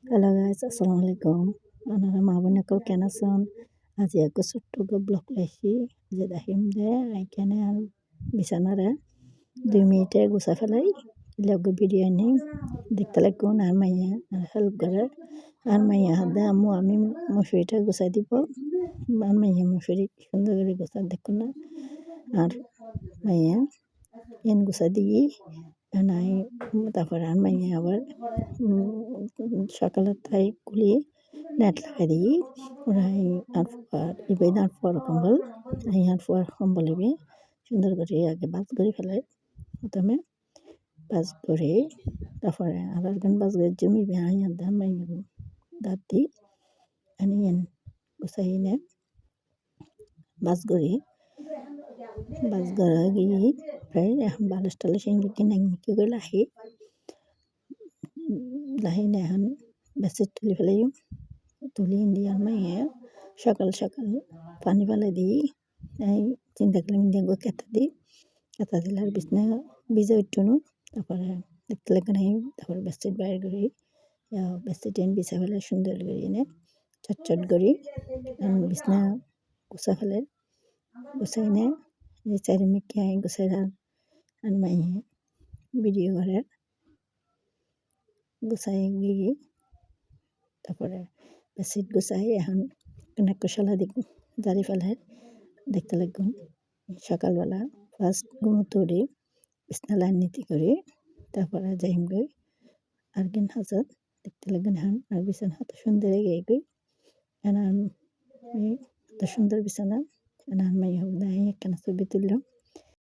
Hello guys, আসসালামু আলাইকুম। আপনারা মা বোন সকল কেন আছেন? আজি একটু ছোট্ট ব্লগ লাইছি যে দেখিম দে এখানে আর বিছানারে 2 মিনিটে গুছা ফেলাই লগে ভিডিও নিম দেখতে লাগুন আর মাইয়া হেল্প করে আর মাইয়া হাতে আম্মু আমি মশুরিটা গুছাই দিব আর মাইয়া মশুরি সুন্দর করে গুছা দেখুন না আর মাইয়া এন গুছা দিই নাই তারপরে আর মাইয়া আবার সকালে তাই কুলি নেট লাগাই দিই ওরা ইবে আর ফুয়ার কম্বল আর ফুয়ার কম্বল ইবে সুন্দর করে আগে বাজ করে ফেলে প্রথমে বাজ করে তারপরে আর একদিন বাজ করে জমিবে আইয়ার ধান মাইয়া দাঁত দিই আনিয়েন গুছাই নে বাজ করি বাজ করা গিয়ে প্রায় এখন বালিশ টালিশ কিনে কি করে লাহি না এখন বেডশিট তুলি ফেলাই তুলি দিয়ে আর মাইয়া সকাল সকাল পানি ফেলে দিই এই চিন্তা করলাম দিয়ে কেতা দিই কেতা দিলে আর বিছনা ভিজে উঠুনো তারপরে দেখতে লাগে নাই তারপরে বেডশিট বাইর করি বেডশিট এনে বিছা ফেলে সুন্দর করে এনে চটচট করি বিছনা গুছা ফেলে গুছাই নে এই চারিমিকে গুছাই আর মাইয়া ভিডিও করে গুছাই গিয়ে তারপরে বেডশিট গুছাই এখন অনেক কুশলা দিক জারি ফেলে দেখতে লাগুন সকালবেলা ফার্স্ট ঘুমোতে উঠি বিছনা লাইন নীতি করি তারপরে যাইম গই আর কিন হাজার দেখতে লাগুন এখন আর বিছানা এত সুন্দর এগিয়ে গই এনার এত সুন্দর বিছানা এনার মাই হোক একখানা ছবি তুললাম